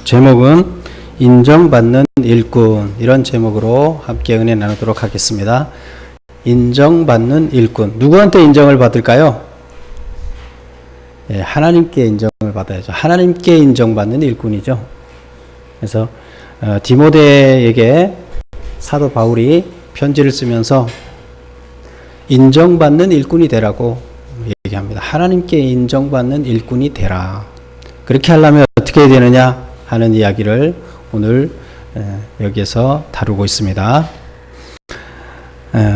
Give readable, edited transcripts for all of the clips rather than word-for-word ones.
제목은 인정받는 일꾼, 이런 제목으로 함께 은혜 나누도록 하겠습니다. 인정받는 일꾼, 누구한테 인정을 받을까요? 하나님께 인정을 받아야죠. 하나님께 인정받는 일꾼이죠. 그래서 디모데에게 사도 바울이 편지를 쓰면서 인정받는 일꾼이 되라고 얘기합니다. 하나님께 인정받는 일꾼이 되라. 그렇게 하려면 어떻게 해야 되느냐 하는 이야기를 오늘 여기에서 다루고 있습니다.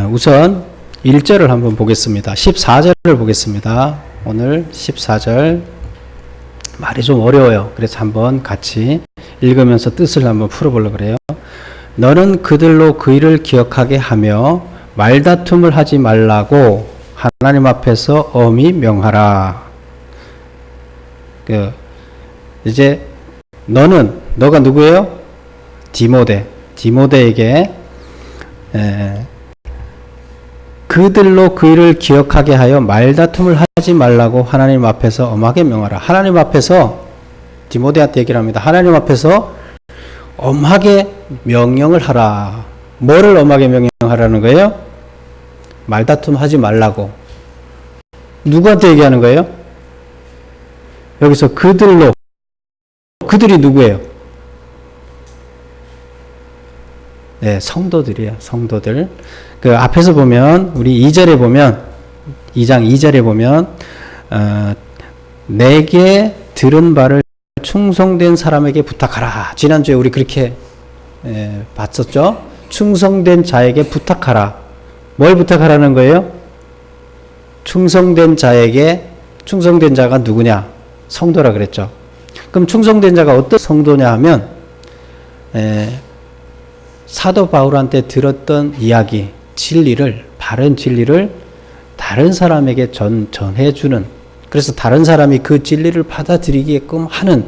우선 1절을 한번 보겠습니다. 14절을 보겠습니다. 오늘 14절 말이 좀 어려워요. 그래서 한번 같이 읽으면서 뜻을 한번 풀어보려고 그래요. 너는 그들로 그 일을 기억하게 하며 말다툼을 하지 말라고 하나님 앞에서 엄히 명하라. 이제 너가 누구예요? 디모데에게 그들로 그 일을 기억하게 하여 말다툼을 하지 말라고 하나님 앞에서 엄하게 명하라. 하나님 앞에서 디모데한테 얘기를 합니다. 하나님 앞에서 엄하게 명령을 하라. 뭐를 엄하게 명령하라는 거예요? 말다툼 하지 말라고. 누구한테 얘기하는 거예요? 여기서 그들이 누구예요? 네, 성도들이에요. 성도들. 그 앞에서 보면 우리 2절에 보면 2장 2절에 보면 내게 들은 바를 충성된 사람에게 부탁하라. 지난주에 우리 그렇게 봤었죠? 충성된 자에게 부탁하라. 뭘 부탁하라는 거예요? 충성된 자가 누구냐? 성도라 그랬죠. 그럼 충성된 자가 어떤 성도냐 하면 사도 바울한테 들었던 이야기, 바른 진리를 다른 사람에게 전해주는, 그래서 다른 사람이 그 진리를 받아들이게끔 하는,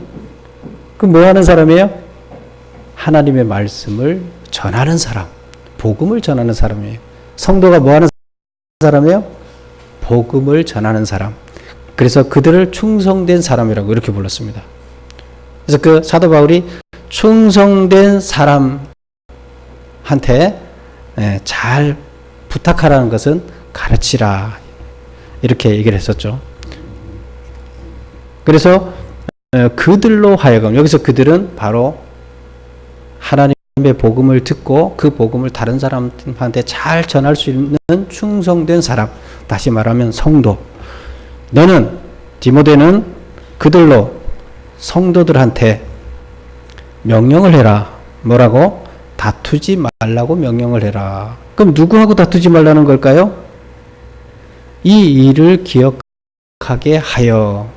그 뭐 하는 사람이에요? 하나님의 말씀을 전하는 사람, 복음을 전하는 사람이에요. 성도가 뭐 하는 사람이에요? 복음을 전하는 사람. 그래서 그들을 충성된 사람이라고 이렇게 불렀습니다. 그래서 그 사도 바울이 충성된 사람한테 잘 부탁하라는 것은 가르치라, 이렇게 얘기를 했었죠. 그래서 그들로 하여금, 여기서 그들은 바로 하나님의 복음을 듣고 그 복음을 다른 사람한테 잘 전할 수 있는 충성된 사람, 다시 말하면 성도. 너는, 디모데는 그들로, 성도들한테 명령을 해라. 뭐라고? 다투지 말라고 명령을 해라. 그럼 누구하고 다투지 말라는 걸까요? 이 일을 기억하게 하여.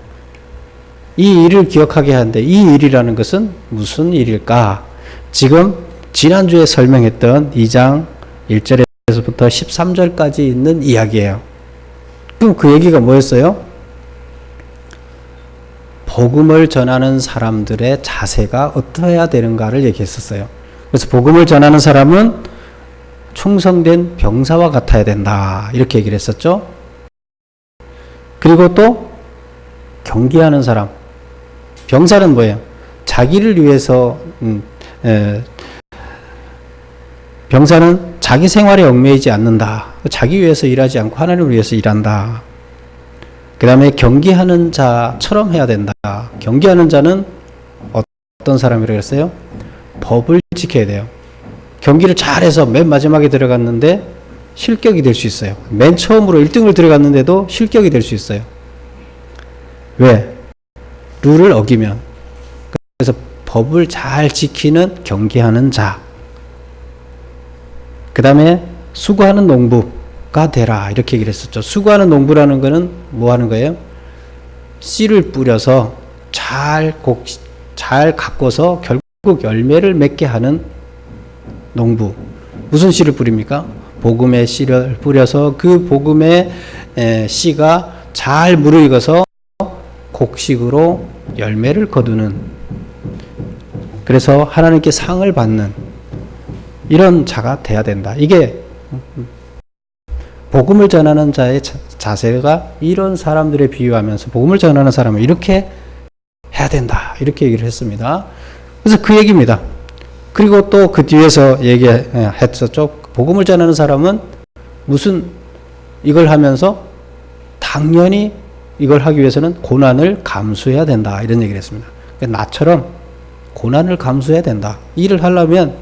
이 일을 기억하게 하는데 이 일이라는 것은 무슨 일일까? 지금 지난주에 설명했던 2장 1절에서부터 13절까지 있는 이야기예요. 그럼 그 얘기가 뭐였어요? 복음을 전하는 사람들의 자세가 어떠해야 되는가를 얘기했었어요. 그래서 복음을 전하는 사람은 충성된 병사와 같아야 된다, 이렇게 얘기를 했었죠. 그리고 또 경계하는 사람, 병사는 뭐예요? 자기를 위해서 병사는 자기 생활에 얽매이지 않는다. 자기 위해서 일하지 않고 하나님을 위해서 일한다. 그 다음에 경계하는 자처럼 해야 된다. 경계하는 자는 어떤 사람이라고 했어요? 법을 지켜야 돼요. 경기를 잘해서 맨 마지막에 들어갔는데 실격이 될 수 있어요. 맨 처음으로 1등을 들어갔는데도 실격이 될 수 있어요. 왜? 룰을 어기면. 그래서 법을 잘 지키는 경계하는 자. 그 다음에 수고하는 농부가 되라, 이렇게 얘기를 했었죠. 수고하는 농부라는 거는 뭐 하는 거예요? 씨를 뿌려서 잘 가꿔서 결국 열매를 맺게 하는 농부. 무슨 씨를 뿌립니까? 복음의 씨를 뿌려서 그 복음의 씨가 잘 무르익어서 곡식으로 열매를 거두는, 그래서 하나님께 상을 받는 이런 자가 돼야 된다. 이게 복음을 전하는 자의 자세가 이런 사람들에 비유하면서 복음을 전하는 사람은 이렇게 해야 된다, 이렇게 얘기를 했습니다. 그래서 그 얘기입니다. 그리고 또 그 뒤에서 얘기했었죠. 복음을 전하는 사람은 무슨 이걸 하면서 당연히 이걸 하기 위해서는 고난을 감수해야 된다. 이런 얘기를 했습니다. 그러니까 나처럼 고난을 감수해야 된다. 일을 하려면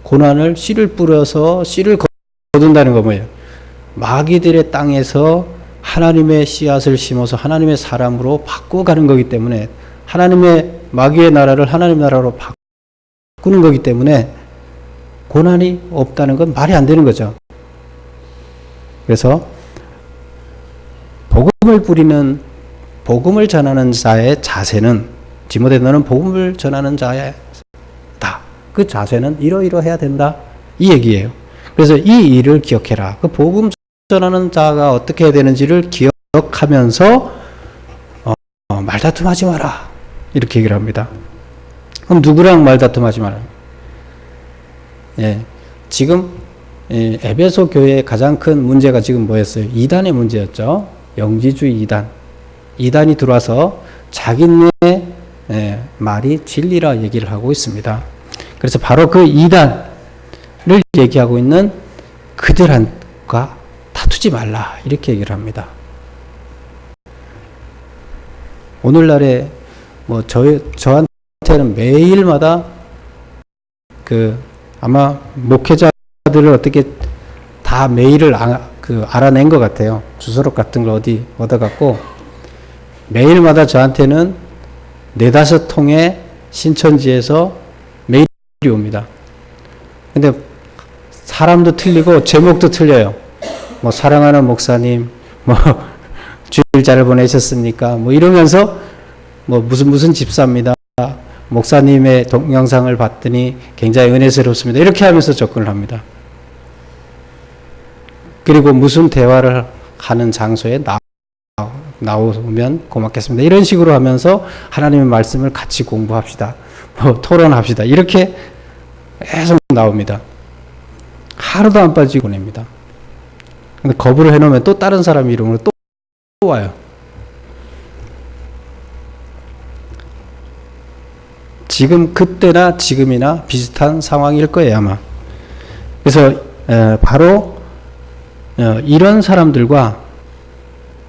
고난을 씨를 뿌려서 씨를 거둔다는 거 뭐예요? 마귀들의 땅에서 하나님의 씨앗을 심어서 하나님의 사람으로 바꿔가는 거기 때문에 하나님의 마귀의 나라를 하나님 나라로 바꾸는 거기 때문에 고난이 없다는 건 말이 안 되는 거죠. 그래서 복음을 뿌리는 복음을 전하는 자의 자세는 디모데 너는 복음을 전하는 자다. 그 자세는 이러이러해야 된다. 이 얘기예요. 그래서 이 일을 기억해라. 그 복음 전하는 자가 어떻게 해야 되는지를 기억하면서 말다툼하지 마라. 이렇게 얘기를 합니다. 그럼 누구랑 말다툼하지 마라? 예, 지금 에베소 교회의 가장 큰 문제가 지금 뭐였어요? 이단의 문제였죠. 영지주의 이단. 이단이 들어와서 자기네 말이 진리라 얘기를 하고 있습니다. 그래서 바로 그 이단을 얘기하고 있는 그들과 다투지 말라 이렇게 얘기를 합니다. 오늘날에 뭐 저한테는 매일마다 아마 목회자들을 어떻게 다 메일을 알아낸 것 같아요. 주소록 같은 걸 어디 얻어갖고 매일마다 저한테는 4-5통의 신천지에서 메일이 옵니다. 근데 사람도 틀리고 제목도 틀려요. 뭐 사랑하는 목사님, 뭐 주일 잘 보내셨습니까? 뭐 이러면서 뭐 무슨 집사입니다. 목사님의 동영상을 봤더니 굉장히 은혜스럽습니다. 이렇게 하면서 접근을 합니다. 그리고 무슨 대화를 하는 장소에 나오면 고맙겠습니다. 이런 식으로 하면서 하나님의 말씀을 같이 공부합시다. 뭐 토론합시다. 이렇게 계속 나옵니다. 하루도 안 빠지고 보냅니다. 근데 거부를 해놓으면 또 다른 사람 이름으로 또 와요. 지금 그때나 지금이나 비슷한 상황일 거예요 아마. 그래서 바로 이런 사람들과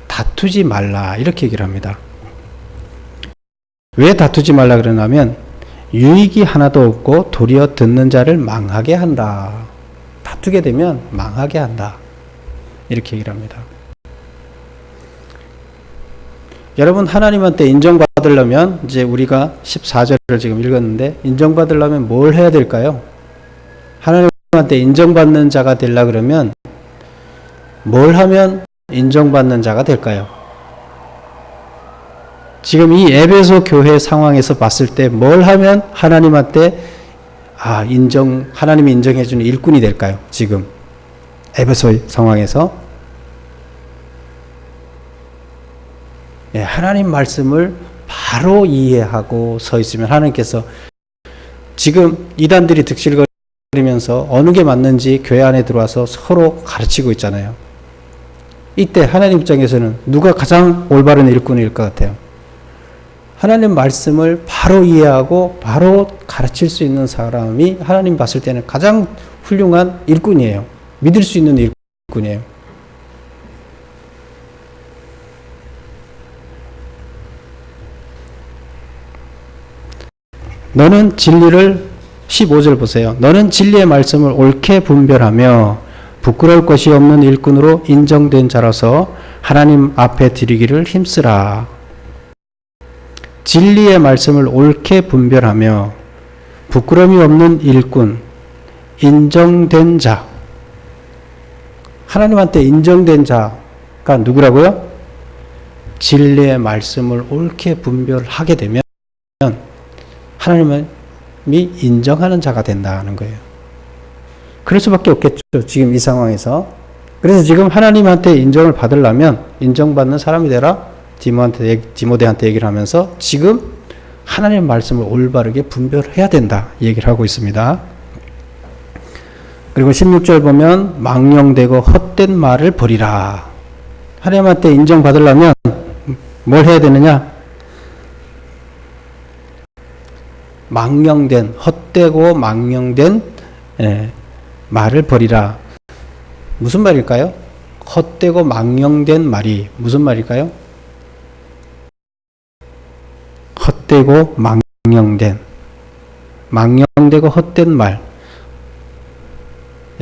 다투지 말라 이렇게 얘기를 합니다. 왜 다투지 말라 그러냐면 유익이 하나도 없고 도리어 듣는 자를 망하게 한다. 다투게 되면 망하게 한다. 이렇게 얘기를 합니다. 여러분 하나님한테 인정받으려면 이제 우리가 14절을 지금 읽었는데 인정받으려면 뭘 해야 될까요? 하나님한테 인정받는 자가 되려 그러면 뭘 하면 인정받는 자가 될까요? 지금 이 에베소 교회 상황에서 봤을 때 뭘 하면 하나님한테 하나님이 인정해주는 일꾼이 될까요? 지금 에베소 상황에서 하나님 말씀을 바로 이해하고 서 있으면 하나님께서 지금 이단들이 득실거리면서 어느 게 맞는지 교회 안에 들어와서 서로 가르치고 있잖아요. 이때 하나님 입장에서는 누가 가장 올바른 일꾼일 것 같아요? 하나님 말씀을 바로 이해하고 바로 가르칠 수 있는 사람이 하나님 봤을 때는 가장 훌륭한 일꾼이에요. 믿을 수 있는 일꾼이에요. 너는 진리를 15절 보세요. 너는 진리의 말씀을 옳게 분별하며 부끄러울 것이 없는 일꾼으로 인정된 자라서 하나님 앞에 드리기를 힘쓰라. 진리의 말씀을 옳게 분별하며 부끄러움이 없는 일꾼, 인정된 자. 하나님한테 인정된 자가 누구라고요? 진리의 말씀을 옳게 분별하게 되면 하나님이 인정하는 자가 된다는 거예요. 그럴 수밖에 없겠죠. 지금 이 상황에서. 그래서 지금 하나님한테 인정을 받으려면 인정받는 사람이 되라. 디모데한테 얘기를 하면서 지금 하나님의 말씀을 올바르게 분별해야 된다. 얘기를 하고 있습니다. 그리고 16절 보면 망령되고 헛된 말을 버리라. 하나님한테 인정받으려면 뭘 해야 되느냐? 망령된, 헛되고 망령된 말을 버리라. 무슨 말일까요? 헛되고 망령된 말이 무슨 말일까요? 헛되고 망령되고 헛된 말.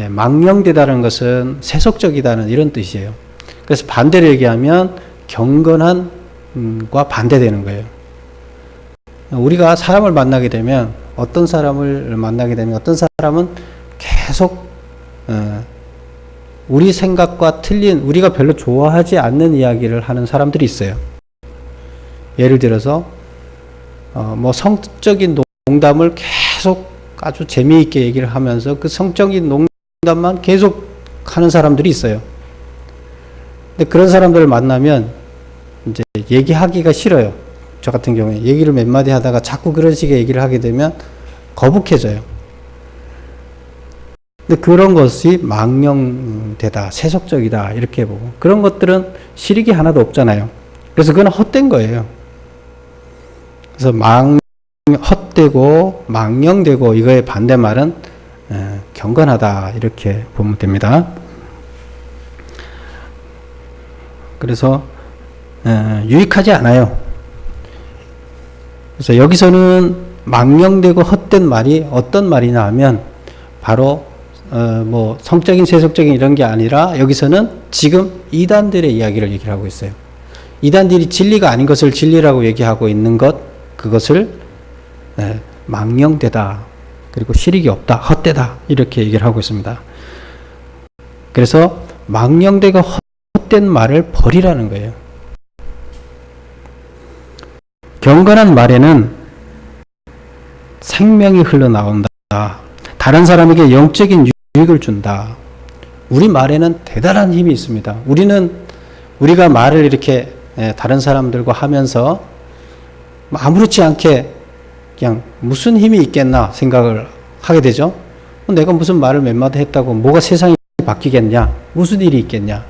망령되다는 것은 세속적이다는 이런 뜻이에요. 그래서 반대로 얘기하면 경건한과 반대되는 거예요. 우리가 사람을 만나게 되면 어떤 사람은 계속 우리 생각과 틀린, 우리가 별로 좋아하지 않는 이야기를 하는 사람들이 있어요. 예를 들어서 뭐 성적인 농담을 계속 아주 재미있게 얘기를 하면서 그 성적인 농담만 계속 하는 사람들이 있어요. 근데 그런 사람들을 만나면 이제 얘기하기가 싫어요. 저 같은 경우에 얘기를 몇 마디 하다가 자꾸 그런 식의 얘기를 하게 되면 거북해져요. 근데 그런 것이 망령되다, 세속적이다 이렇게 보고, 그런 것들은 실익이 하나도 없잖아요. 그래서 그건 헛된 거예요. 그래서 헛되고 망령되고 이거의 반대말은 경건하다 이렇게 보면 됩니다. 그래서 유익하지 않아요. 그래서 여기서는 망령되고 헛된 말이 어떤 말이냐 하면 바로 뭐 성적인 세속적인 이런 게 아니라 여기서는 지금 이단들의 이야기를 얘기를 하고 있어요. 이단들이 진리가 아닌 것을 진리라고 얘기하고 있는 것, 그것을 망령되다, 그리고 실익이 없다, 헛되다 이렇게 얘기를 하고 있습니다. 그래서 망령되고 헛된 말을 버리라는 거예요. 경건한 말에는 생명이 흘러나온다. 다른 사람에게 영적인 유익을 준다. 우리 말에는 대단한 힘이 있습니다. 우리가 말을 이렇게 다른 사람들과 하면서 아무렇지 않게 그냥 무슨 힘이 있겠나 생각을 하게 되죠. 내가 무슨 말을 몇 마디 했다고 뭐가 세상이 바뀌겠냐? 무슨 일이 있겠냐?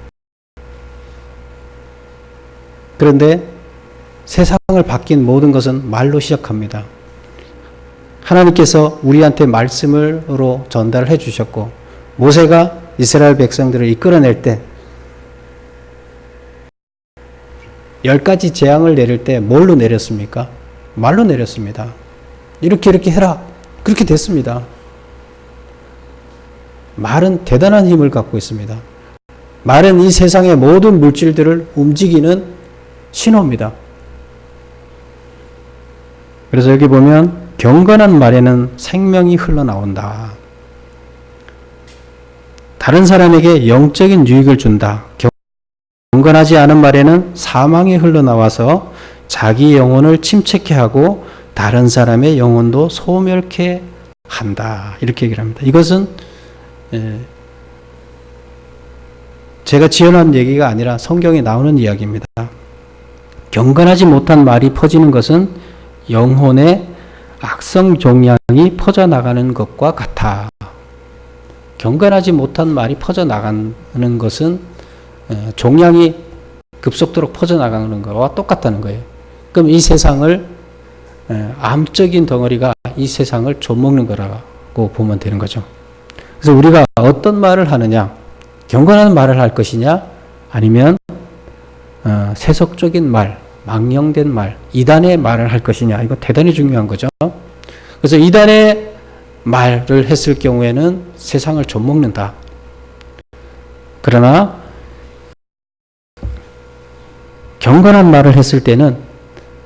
그런데 세상을 바뀐 모든 것은 말로 시작합니다. 하나님께서 우리한테 말씀으로 전달을 해 주셨고, 모세가 이스라엘 백성들을 이끌어낼 때 10가지 재앙을 내릴 때 뭘로 내렸습니까? 말로 내렸습니다. 이렇게 해라. 그렇게 됐습니다. 말은 대단한 힘을 갖고 있습니다. 말은 이 세상의 모든 물질들을 움직이는 신호입니다. 그래서 여기 보면 경건한 말에는 생명이 흘러나온다. 다른 사람에게 영적인 유익을 준다. 경건하지 않은 말에는 사망이 흘러나와서 자기 영혼을 침체케 하고 다른 사람의 영혼도 소멸케 한다. 이렇게 얘기를 합니다. 이것은 제가 지어놓은 얘기가 아니라 성경에 나오는 이야기입니다. 경건하지 못한 말이 퍼지는 것은 영혼의 악성 종양이 퍼져나가는 것과 같아. 경건하지 못한 말이 퍼져나가는 것은 종양이 급속도로 퍼져나가는 것과 똑같다는 거예요. 그럼 이 세상을 암적인 덩어리가 이 세상을 좀먹는 거라고 보면 되는 거죠. 그래서 우리가 어떤 말을 하느냐, 경건한 말을 할 것이냐, 아니면 세속적인 말, 망령된 말, 이단의 말을 할 것이냐, 이거 대단히 중요한 거죠. 그래서 이단의 말을 했을 경우에는 세상을 좀먹는다. 그러나 경건한 말을 했을 때는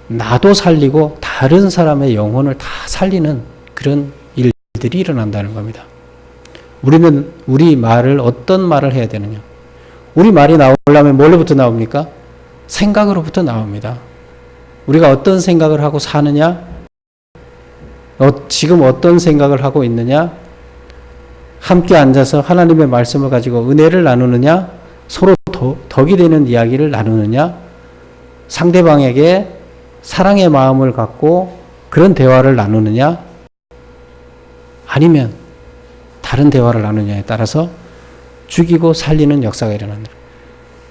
나도 살리고 다른 사람의 영혼을 다 살리는 그런 일들이 일어난다는 겁니다. 우리는 우리 말을 어떤 말을 해야 되느냐? 우리 말이 나오려면 뭘로부터 나옵니까? 생각으로부터 나옵니다. 우리가 어떤 생각을 하고 사느냐? 지금 어떤 생각을 하고 있느냐? 함께 앉아서 하나님의 말씀을 가지고 은혜를 나누느냐? 서로 덕이 되는 이야기를 나누느냐? 상대방에게 사랑의 마음을 갖고 그런 대화를 나누느냐? 아니면 다른 대화를 나누느냐에 따라서 죽이고 살리는 역사가 일어난다.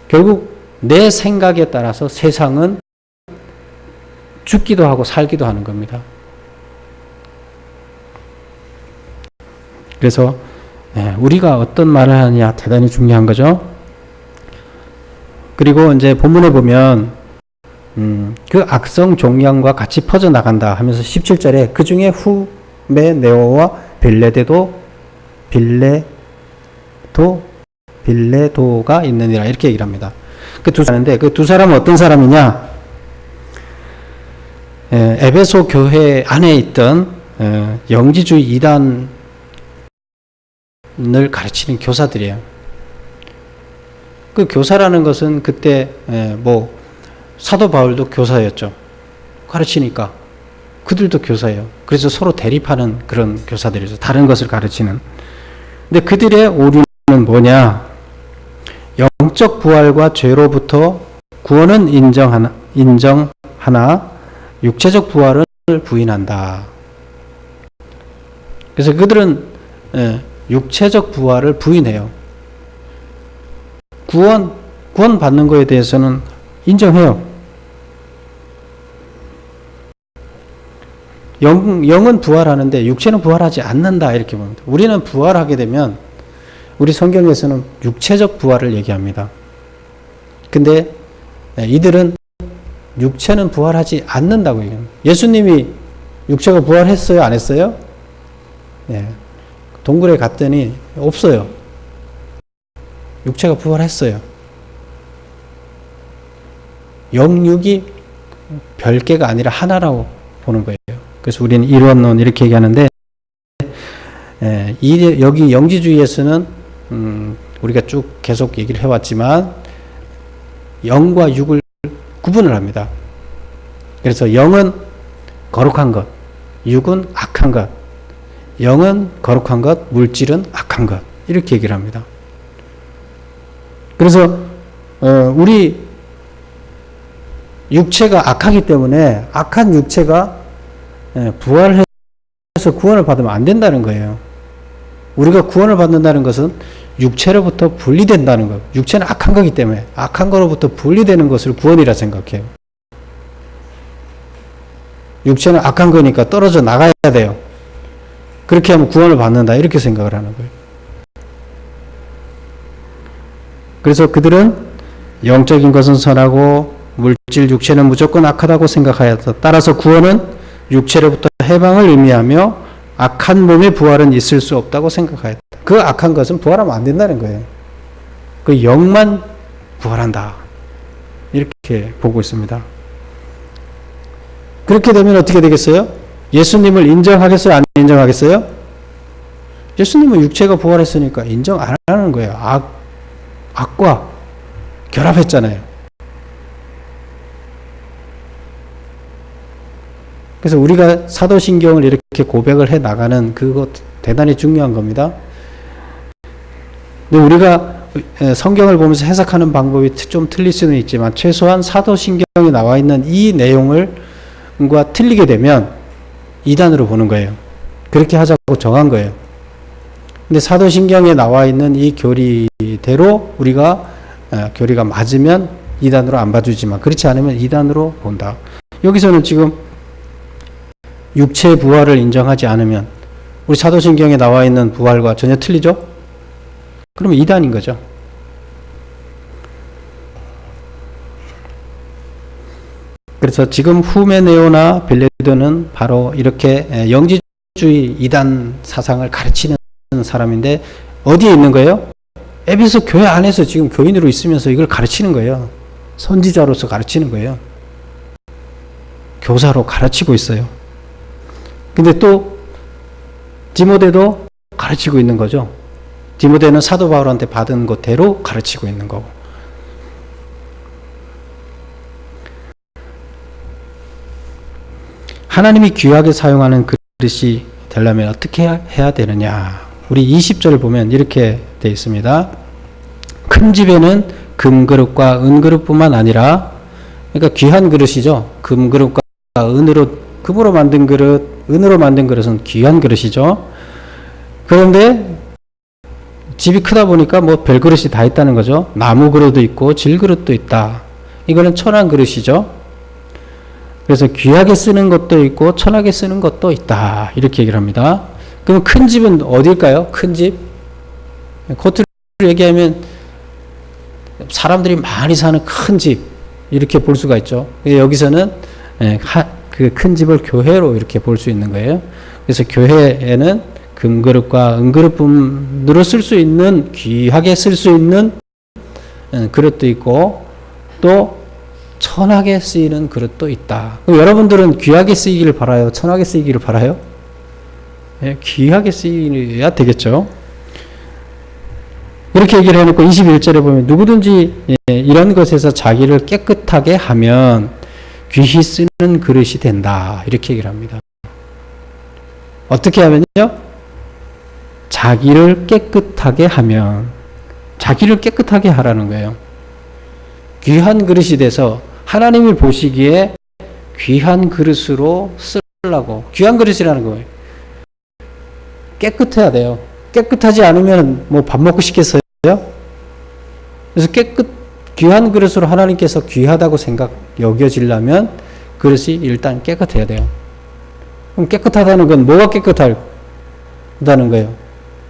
결국 내 생각에 따라서 세상은 죽기도 하고 살기도 하는 겁니다. 그래서 우리가 어떤 말을 하느냐 대단히 중요한 거죠. 그리고 이제 본문에 보면 그 악성 종양과 같이 퍼져나간다 하면서 17절에 그 중에 후메네오와 빌레도가 있느니라 이렇게 얘기를 합니다. 그 두 사람인데 그 두 사람은 어떤 사람이냐? 에베소 교회 안에 있던 영지주의 이단을 가르치는 교사들이에요. 그 교사라는 것은 그때 뭐 사도 바울도 교사였죠. 가르치니까 그들도 교사예요. 그래서 서로 대립하는 그런 교사들이죠. 다른 것을 가르치는. 근데 그들의 오류는 뭐냐? 영적 부활과 죄로부터 구원은 인정하나 육체적 부활을 부인한다. 그래서 그들은 육체적 부활을 부인해요. 구원 받는 거에 대해서는 인정해요. 영은 부활하는데 육체는 부활하지 않는다 이렇게 봅니다. 우리는 부활하게 되면 우리 성경에서는 육체적 부활을 얘기합니다. 근데 이들은 육체는 부활하지 않는다고 얘기합니다. 예수님이 육체가 부활했어요? 안 했어요? 동굴에 갔더니 없어요. 육체가 부활했어요. 영육이 별개가 아니라 하나라고 보는 거예요. 그래서 우리는 일원론 이렇게 얘기하는데 여기 영지주의에서는 우리가 쭉 계속 얘기를 해왔지만 영과 육을 구분을 합니다. 그래서 영은 거룩한 것, 육은 악한 것, 영은 거룩한 것, 물질은 악한 것 이렇게 얘기를 합니다. 그래서 우리 육체가 악하기 때문에 악한 육체가 부활해서 구원을 받으면 안 된다는 거예요. 우리가 구원을 받는다는 것은 육체로부터 분리된다는 것. 육체는 악한 거기 때문에 악한 거로부터 분리되는 것을 구원이라 생각해요. 육체는 악한 거니까 떨어져 나가야 돼요. 그렇게 하면 구원을 받는다 이렇게 생각을 하는 거예요. 그래서 그들은 영적인 것은 선하고 물질 육체는 무조건 악하다고 생각하였다. 따라서 구원은 육체로부터 해방을 의미하며 악한 몸의 부활은 있을 수 없다고 생각하였다. 그 악한 것은 부활하면 안 된다는 거예요. 그 영만 부활한다. 이렇게 보고 있습니다. 그렇게 되면 어떻게 되겠어요? 예수님을 인정하겠어요? 안 인정하겠어요? 예수님은 육체가 부활했으니까 인정 안 하는 거예요. 악과 결합했잖아요. 그래서 우리가 사도신경을 이렇게 고백을 해 나가는 그것 대단히 중요한 겁니다. 근데 우리가 성경을 보면서 해석하는 방법이 좀 틀릴 수는 있지만 최소한 사도신경에 나와 있는 이 내용과 틀리게 되면 이단으로 보는 거예요. 그렇게 하자고 정한 거예요. 근데 사도신경에 나와 있는 이 교리대로 우리가 교리가 맞으면 이단으로 안 봐주지만 그렇지 않으면 이단으로 본다. 여기서는 지금 육체의 부활을 인정하지 않으면 우리 사도신경에 나와 있는 부활과 전혀 틀리죠? 그러면 이단인 거죠. 그래서 지금 후메네오나 빌레도는 바로 이렇게 영지주의 이단 사상을 가르치는 사람인데 어디에 있는 거예요? 에베소 교회 안에서 지금 교인으로 있으면서 이걸 가르치는 거예요. 선지자로서 가르치는 거예요. 교사로 가르치고 있어요. 근데 또 디모데도 가르치고 있는 거죠. 디모데는 사도 바울한테 받은 것대로 가르치고 있는 거고. 하나님이 귀하게 사용하는 그릇이 되려면 어떻게 해야 되느냐. 우리 20절을 보면 이렇게 되어 있습니다. 큰 집에는 금그릇과 은그릇뿐만 아니라 그러니까 귀한 그릇이죠. 금그릇과 금으로 만든 그릇, 은으로 만든 그릇은 귀한 그릇이죠. 그런데 집이 크다 보니까 뭐 별그릇이 다 있다는 거죠. 나무 그릇도 있고 질그릇도 있다. 이거는 천한 그릇이죠. 그래서 귀하게 쓰는 것도 있고 천하게 쓰는 것도 있다. 이렇게 얘기를 합니다. 그럼 큰 집은 어딜까요? 큰 집? 겉으로 얘기하면 사람들이 많이 사는 큰 집 이렇게 볼 수가 있죠. 여기서는 그 큰 집을 교회로 이렇게 볼 수 있는 거예요. 그래서 교회에는 금그릇과 은그릇분으로 쓸 수 있는, 귀하게 쓸 수 있는 그릇도 있고 또 천하게 쓰이는 그릇도 있다. 그럼 여러분들은 귀하게 쓰이기를 바라요? 천하게 쓰이기를 바라요? 귀하게 쓰여야 되겠죠. 이렇게 얘기를 해놓고 21절에 보면 누구든지 이런 것에서 자기를 깨끗하게 하면 귀히 쓰는 그릇이 된다. 이렇게 얘기를 합니다. 어떻게 하면요? 자기를 깨끗하게 하면, 자기를 깨끗하게 하라는 거예요. 귀한 그릇이 돼서 하나님이 보시기에 귀한 그릇으로 쓰려고. 귀한 그릇이라는 거예요. 깨끗해야 돼요. 깨끗하지 않으면 뭐 밥 먹고 싶겠어요? 그래서 귀한 그릇으로 하나님께서 귀하다고 여겨지려면 그릇이 일단 깨끗해야 돼요. 그럼 깨끗하다는 건 뭐가 깨끗하다는 거예요?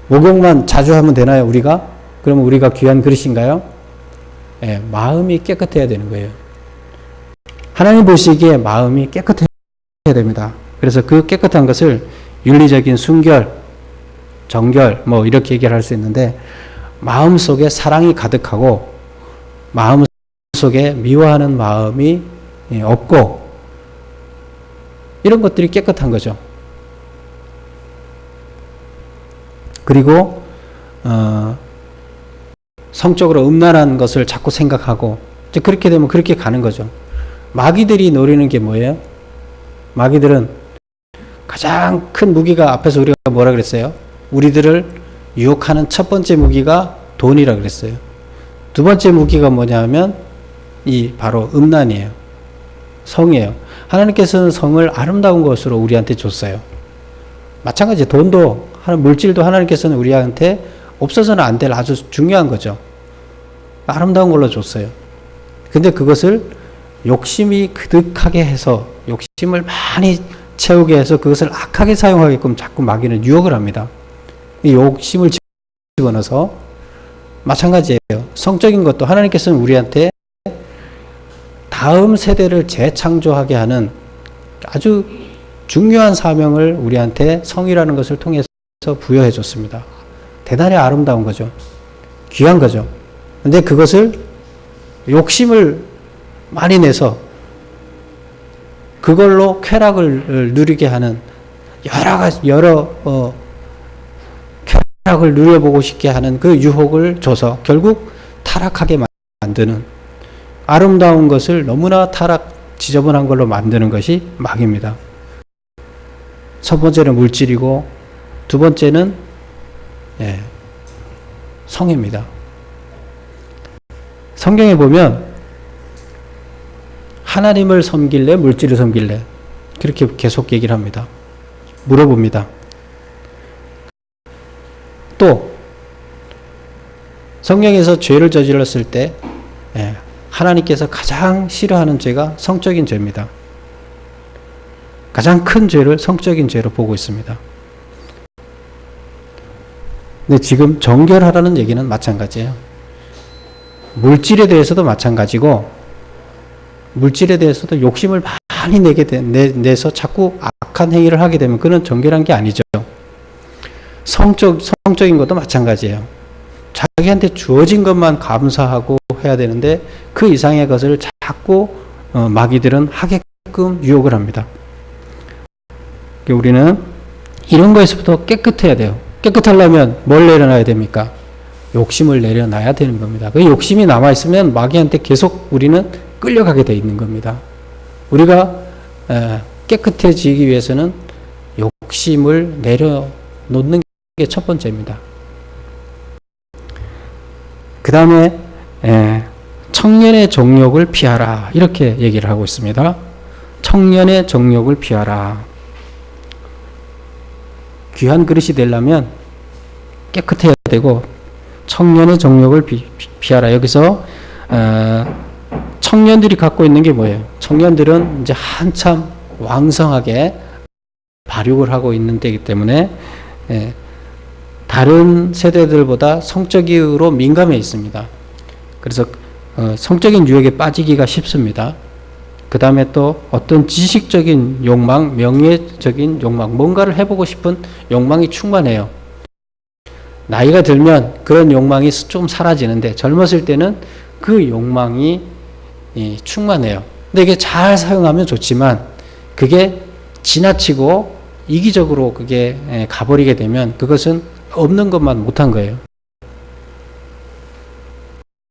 목욕만 자주 하면 되나요, 우리가? 그러면 우리가 귀한 그릇인가요? 마음이 깨끗해야 되는 거예요. 하나님 보시기에 마음이 깨끗해야 됩니다. 그래서 그 깨끗한 것을 윤리적인 순결, 정결, 뭐 이렇게 얘기를 할 수 있는데, 마음속에 사랑이 가득하고 마음속에 미워하는 마음이 없고, 이런 것들이 깨끗한 거죠. 그리고 성적으로 음란한 것을 자꾸 생각하고, 이제 그렇게 되면 그렇게 가는 거죠. 마귀들이 노리는 게 뭐예요? 마귀들은 가장 큰 무기가, 앞에서 우리가 뭐라 그랬어요? 우리들을 유혹하는 첫 번째 무기가 돈이라 그랬어요. 두 번째 무기가 뭐냐면 바로 음란이에요. 성이에요. 하나님께서는 성을 아름다운 것으로 우리한테 줬어요. 마찬가지 돈도, 물질도 하나님께서는 우리한테 없어서는 안 될 아주 중요한 거죠. 아름다운 걸로 줬어요. 근데 그것을 욕심이 그득하게 해서, 욕심을 많이 채우게 해서 그것을 악하게 사용하게끔 자꾸 마귀는 유혹을 합니다. 이 욕심을 집어넣어서, 마찬가지예요. 성적인 것도 하나님께서는 우리한테 다음 세대를 재창조하게 하는 아주 중요한 사명을 우리한테 성이라는 것을 통해서 부여해 줬습니다. 대단히 아름다운 거죠. 귀한 거죠. 근데 그것을 욕심을 많이 내서 그걸로 쾌락을 누리게 하는, 여러 쾌락을 누려보고 싶게 하는 그 유혹을 줘서 결국 타락하게 만드는, 아름다운 것을 너무나 지저분한 걸로 만드는 것이 마귀입니다. 첫 번째는 물질이고, 두 번째는 성입니다. 성경에 보면 하나님을 섬길래, 물질을 섬길래, 그렇게 계속 얘기를 합니다. 물어봅니다. 또 성경에서 죄를 저질렀을 때 하나님께서 가장 싫어하는 죄가 성적인 죄입니다. 가장 큰 죄를 성적인 죄로 보고 있습니다. 근데 지금 정결하라는 얘기는 마찬가지예요. 물질에 대해서도 마찬가지고, 물질에 대해서도 욕심을 많이 내서 자꾸 악한 행위를 하게 되면 그는 정결한 게 아니죠. 성적인 것도 마찬가지예요. 자기한테 주어진 것만 감사하고 해야 되는데 그 이상의 것을 자꾸 마귀들은 하게끔 유혹을 합니다. 우리는 이런 거에서부터 깨끗해야 돼요. 깨끗하려면 뭘 내려놔야 됩니까? 욕심을 내려놔야 되는 겁니다. 그 욕심이 남아있으면 마귀한테 계속 우리는 끌려가게 돼 있는 겁니다. 우리가 깨끗해지기 위해서는 욕심을 내려놓는 게 첫 번째입니다. 그 다음에 청년의 정욕을 피하라, 이렇게 얘기를 하고 있습니다. 청년의 정욕을 피하라. 귀한 그릇이 되려면 깨끗해야 되고 청년의 정욕을 피하라. 여기서 청년들이 갖고 있는 게 뭐예요? 청년들은 이제 한참 왕성하게 발육을 하고 있는 때이기 때문에 예, 다른 세대들보다 성적으로 민감해 있습니다. 그래서 성적인 유혹에 빠지기가 쉽습니다. 그 다음에 또 어떤 지식적인 욕망, 명예적인 욕망, 뭔가를 해보고 싶은 욕망이 충만해요. 나이가 들면 그런 욕망이 좀 사라지는데 젊었을 때는 그 욕망이 충만해요. 근데 이게 잘 사용하면 좋지만 그게 지나치고 이기적으로 그게 가버리게 되면 그것은 없는 것만 못한 거예요.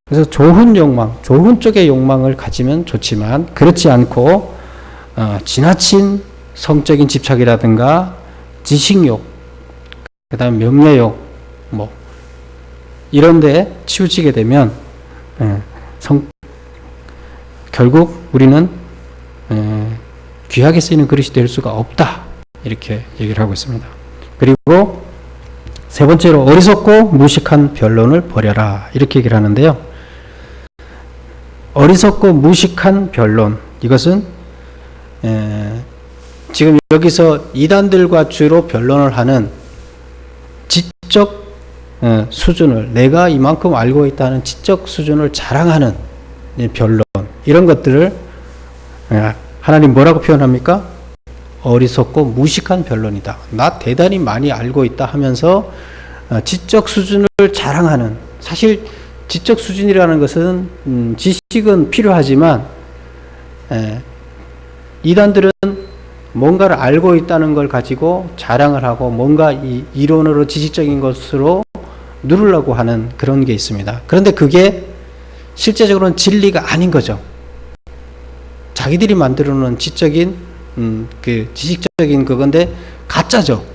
그래서 좋은 욕망, 좋은 쪽의 욕망을 가지면 좋지만 그렇지 않고 지나친 성적인 집착이라든가 지식욕, 그 다음에 명예욕, 뭐 이런 데 치우치게 되면 결국 우리는 귀하게 쓰이는 그릇이 될 수가 없다. 이렇게 얘기를 하고 있습니다. 그리고 세 번째로 어리석고 무식한 변론을 버려라. 이렇게 얘기를 하는데요. 어리석고 무식한 변론. 이것은 지금 여기서 이단들과 주로 변론을 하는 지적 수준을, 내가 이만큼 알고 있다는 지적 수준을 자랑하는 변론, 이런 것들을 하나님 뭐라고 표현합니까? 어리석고 무식한 변론이다. 나 대단히 많이 알고 있다 하면서 지적 수준을 자랑하는, 사실 지적 수준이라는 것은 지식은 필요하지만 이단들은 뭔가를 알고 있다는 걸 가지고 자랑을 하고 뭔가 이론으로 지식적인 것으로 누르려고 하는 그런 게 있습니다. 그런데 그게 실제적으로는 진리가 아닌 거죠. 자기들이 만들어 놓은 지적인 그 지식적인 그건데 가짜죠.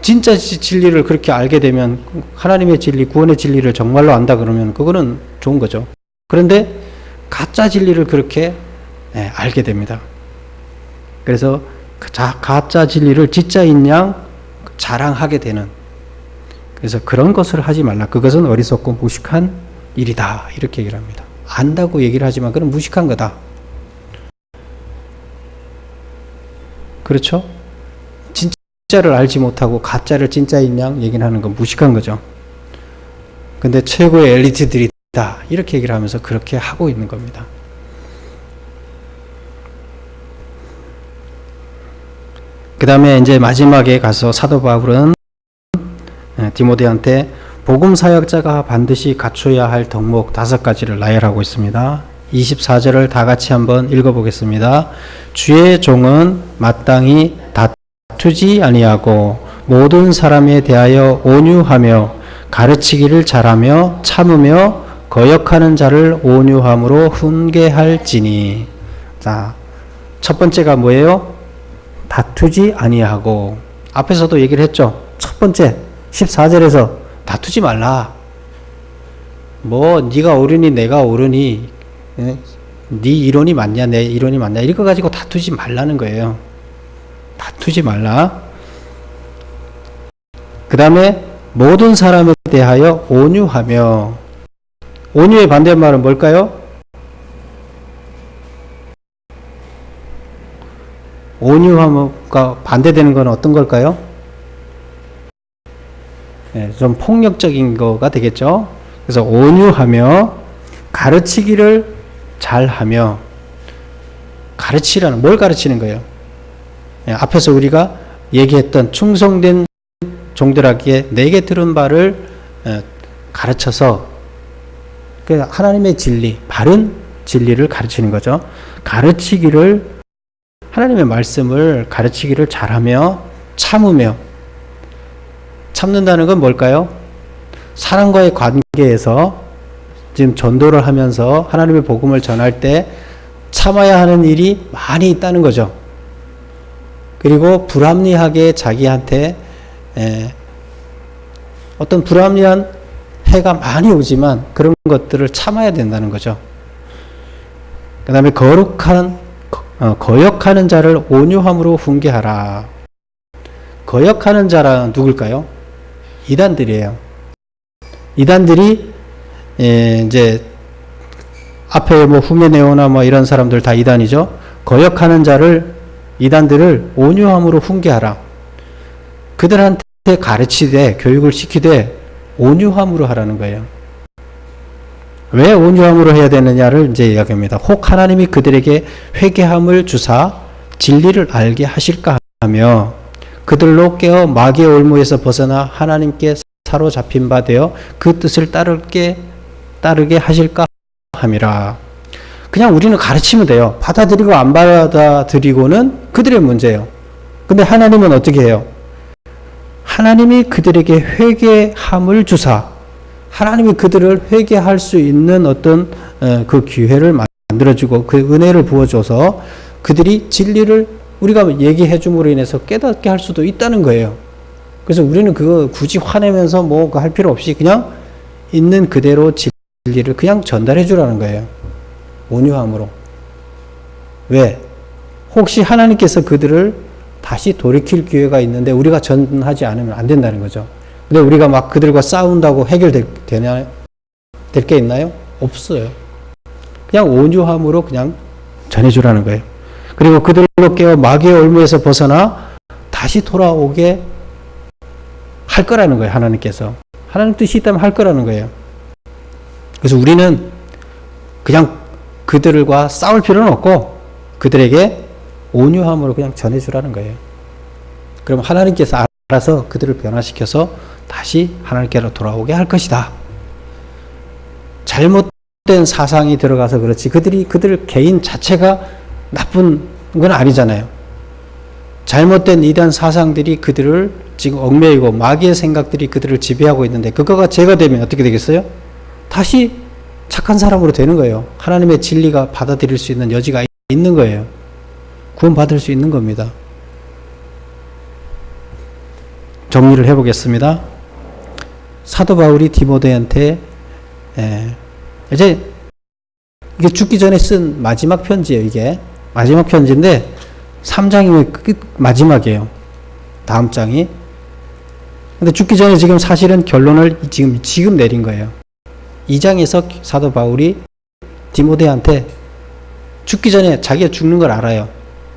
진짜 진리를 그렇게 알게 되면, 하나님의 진리, 구원의 진리를 정말로 안다 그러면 그거는 좋은 거죠. 그런데 가짜 진리를 그렇게 알게 됩니다. 그래서 가짜 진리를 진짜인 양 자랑하게 되는, 그래서 그런 것을 하지 말라. 그것은 어리석고 무식한 일이다. 이렇게 얘기를 합니다. 안다고 얘기를 하지만 그건 무식한 거다. 그렇죠? 진짜를 알지 못하고 가짜를 진짜인 양 얘기를 하는 건 무식한 거죠. 근데 최고의 엘리트들이다. 이렇게 얘기를 하면서 그렇게 하고 있는 겁니다. 그 다음에 이제 마지막에 가서 사도 바울은 디모데한테 복음 사역자가 반드시 갖춰야 할 덕목 5가지를 나열하고 있습니다. 24절을 다 같이 한번 읽어보겠습니다. 주의 종은 마땅히 다투지 아니하고 모든 사람에 대하여 온유하며 가르치기를 잘하며 참으며 거역하는 자를 온유함으로 훈계할지니. 자, 첫 번째가 뭐예요? 다투지 아니하고. 앞에서도 얘기를 했죠. 첫 번째 14절에서 다투지 말라. 뭐 네가 옳으니 내가 옳으니 네 이론이 맞냐 내 이론이 맞냐 이거 가지고 다투지 말라는 거예요. 다투지 말라. 그 다음에 모든 사람에 대하여 온유하며. 온유의 반대말은 뭘까요? 온유함과 반대되는 건 어떤 걸까요? 좀 폭력적인 거가 되겠죠. 그래서 온유하며 가르치기를 잘하며. 가르치라는, 뭘 가르치는 거예요? 앞에서 우리가 얘기했던 충성된 종들에게 내게 들은 바를 가르쳐서 하나님의 진리, 바른 진리를 가르치는 거죠. 가르치기를, 하나님의 말씀을 가르치기를 잘하며 참으며. 참는다는 건 뭘까요? 사람과의 관계에서 지금 전도를 하면서 하나님의 복음을 전할 때 참아야 하는 일이 많이 있다는 거죠. 그리고 불합리하게 자기한테 어떤 불합리한 해가 많이 오지만 그런 것들을 참아야 된다는 거죠. 그 다음에 거역하는 자를 온유함으로 훈계하라. 거역하는 자란 누굴까요? 이단들이에요. 이단들이 이제 앞에 뭐 후메네오나 뭐 이런 사람들 다 이단이죠. 거역하는 자를 이단들을 온유함으로 훈계하라. 그들한테 가르치되 교육을 시키되 온유함으로 하라는 거예요. 왜 온유함으로 해야 되느냐를 이제 이야기합니다. 혹 하나님이 그들에게 회개함을 주사 진리를 알게 하실까 하며 그들로 깨어 마귀의 올무에서 벗어나 하나님께 사로잡힌 바 되어 그 뜻을 따르게 하실까 함이라. 그냥 우리는 가르치면 돼요. 받아들이고 안 받아들이고는 그들의 문제예요. 근데 하나님은 어떻게 해요? 하나님이 그들에게 회개함을 주사, 하나님이 그들을 회개할 수 있는 어떤 그 기회를 만들어주고 그 은혜를 부어줘서 그들이 진리를 우리가 얘기해 줌으로 인해서 깨닫게 할 수도 있다는 거예요. 그래서 우리는 그거 굳이 화내면서 뭐 할 필요 없이 그냥 있는 그대로 진리를 그냥 전달해 주라는 거예요. 온유함으로. 왜? 혹시 하나님께서 그들을 다시 돌이킬 기회가 있는데 우리가 전하지 않으면 안 된다는 거죠. 근데 우리가 막 그들과 싸운다고 될 게 있나요? 없어요. 그냥 온유함으로 그냥 전해주라는 거예요. 그리고 그들로 깨어 마귀의 올무에서 벗어나 다시 돌아오게 할 거라는 거예요. 하나님께서. 하나님 뜻이 있다면 할 거라는 거예요. 그래서 우리는 그냥 그들과 싸울 필요는 없고 그들에게 온유함으로 그냥 전해주라는 거예요. 그럼 하나님께서 알아서 그들을 변화시켜서 다시 하나님께로 돌아오게 할 것이다. 잘못된 사상이 들어가서 그렇지 그들 개인 자체가 나쁜 건 아니잖아요. 잘못된 이단 사상들이 그들을 지금 얽매이고 마귀의 생각들이 그들을 지배하고 있는데 그거가 죄가 되면 어떻게 되겠어요? 다시 착한 사람으로 되는 거예요. 하나님의 진리가 받아들일 수 있는 여지가 있는 거예요. 구원받을 수 있는 겁니다. 정리를 해보겠습니다. 사도 바울이 디모데한테 이제 이게 죽기 전에 쓴 마지막 편지예요. 이게 마지막 편지인데 3장이면 마지막이에요. 다음 장이. 근데 죽기 전에 지금 사실은 결론을 지금 내린 거예요. 2장에서 사도 바울이 디모데한테 죽기 전에 자기가 죽는 걸 알아요.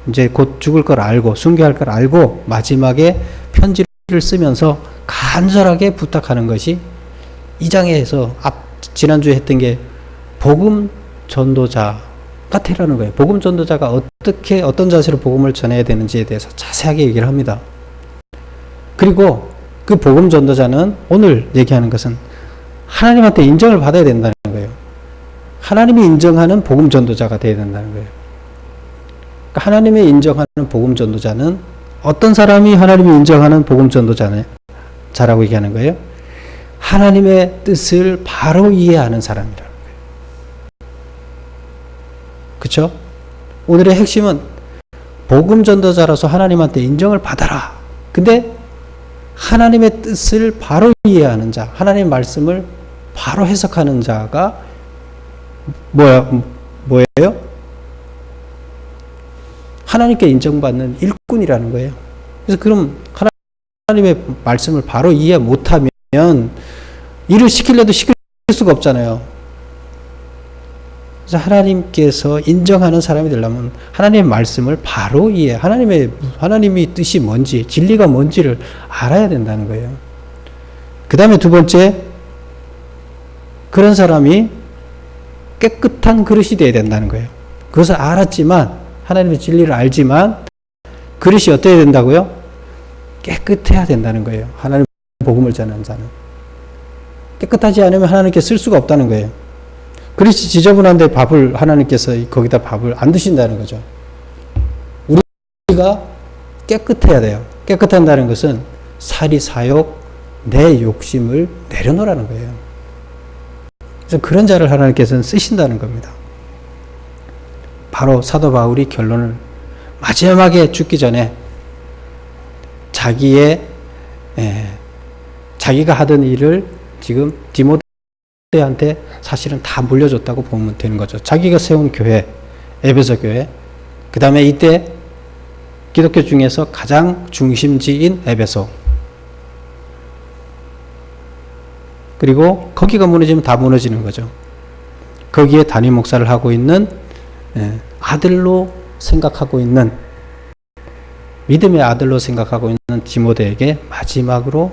이제 곧 죽을 걸 알고 순교할 걸 알고 마지막에 편지를 쓰면서 간절하게 부탁하는 것이 2장에서 지난주에 했던 게 복음 전도자가 되라는 거예요. 복음 전도자가 어떤 자세로 복음을 전해야 되는지에 대해서 자세하게 얘기를 합니다. 그리고 그 복음 전도자는 오늘 얘기하는 것은 하나님한테 인정을 받아야 된다는 거예요. 하나님이 인정하는 복음 전도자가 되어야 된다는 거예요. 그러니까 하나님이 인정하는 복음 전도자는 어떤 사람이 하나님이 인정하는 복음 전도자라고 얘기하는 거예요? 하나님의 뜻을 바로 이해하는 사람이라는 거예요. 그렇죠? 오늘의 핵심은 복음 전도자로서 하나님한테 인정을 받아라. 근데 하나님의 뜻을 바로 이해하는 자, 하나님의 말씀을 바로 해석하는 자가 뭐예요? 하나님께 인정받는 일꾼이라는 거예요. 그래서 그럼 하나님의 말씀을 바로 이해 못하면 일을 시키려도 시킬 수가 없잖아요. 그래서 하나님께서 인정하는 사람이 되려면 하나님의 말씀을 바로 이해, 하나님의 뜻이 뭔지, 진리가 뭔지를 알아야 된다는 거예요. 그 다음에 두 번째, 그런 사람이 깨끗한 그릇이 되어야 된다는 거예요. 그것을 알았지만, 하나님의 진리를 알지만, 그릇이 어때야 된다고요? 깨끗해야 된다는 거예요. 하나님의 복음을 전하는 자는. 깨끗하지 않으면 하나님께 쓸 수가 없다는 거예요. 그릇이 지저분한데 밥을 하나님께서 거기다 밥을 안 드신다는 거죠. 우리가 깨끗해야 돼요. 깨끗한다는 것은 사리 사욕, 내 욕심을 내려놓으라는 거예요. 그래서 그런 자를 하나님께서는 쓰신다는 겁니다. 바로 사도 바울이 결론을 마지막에 죽기 전에 자기가 하던 일을 지금 디모데한테 사실은 다 물려줬다고 보면 되는 거죠. 자기가 세운 교회, 에베소 교회, 그 다음에 이때 기독교 중에서 가장 중심지인 에베소, 그리고 거기가 무너지면 다 무너지는 거죠. 거기에 담임 목사를 하고 있는 아들로 생각하고 있는 믿음의 아들로 생각하고 있는 디모데에게 마지막으로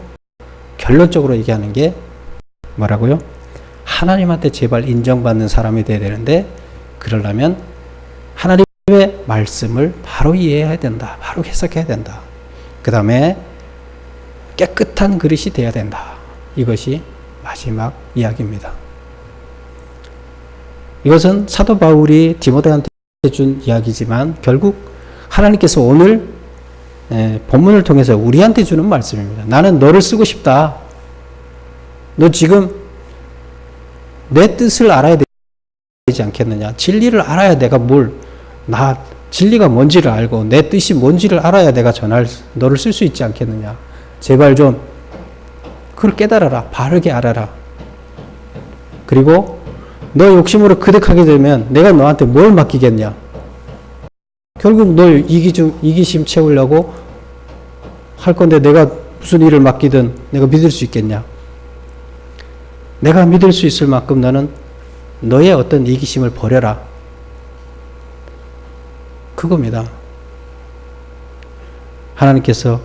결론적으로 얘기하는 게 뭐라고요? 하나님한테 제발 인정받는 사람이 돼야 되는데, 그러려면 하나님의 말씀을 바로 이해해야 된다. 바로 해석해야 된다. 그 다음에 깨끗한 그릇이 돼야 된다. 이것이 마지막 이야기입니다. 이것은 사도 바울이 디모데한테 준 이야기지만 결국 하나님께서 오늘 본문을 통해서 우리한테 주는 말씀입니다. 나는 너를 쓰고 싶다. 너 지금 내 뜻을 알아야 되지 않겠느냐. 진리를 알아야 내가 진리가 뭔지를 알고 내 뜻이 뭔지를 알아야 내가 너를 쓸 수 있지 않겠느냐. 제발 좀 그걸 깨달아라. 바르게 알아라. 그리고 너 욕심으로 그득하게 되면 내가 너한테 뭘 맡기겠냐. 결국 너 이기심 채우려고 할 건데 내가 무슨 일을 맡기든 내가 믿을 수 있겠냐. 내가 믿을 수 있을 만큼 너는 너의 어떤 이기심을 버려라. 그겁니다. 하나님께서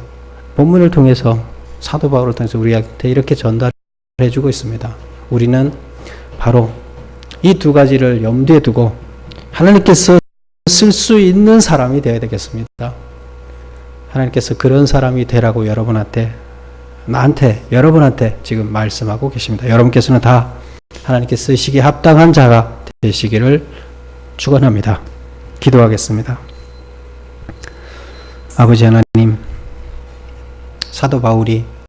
본문을 통해서 사도 바울을 통해서 우리한테 이렇게 전달해 주고 있습니다. 우리는 바로 이 두 가지를 염두에 두고 하나님께서 쓸 수 있는 사람이 되어야 되겠습니다. 하나님께서 그런 사람이 되라고 여러분한테 지금 말씀하고 계십니다. 여러분께서는 다 하나님께 쓰시기에 합당한 자가 되시기를 축원합니다. 기도하겠습니다. 아버지 하나님, 사도 바울이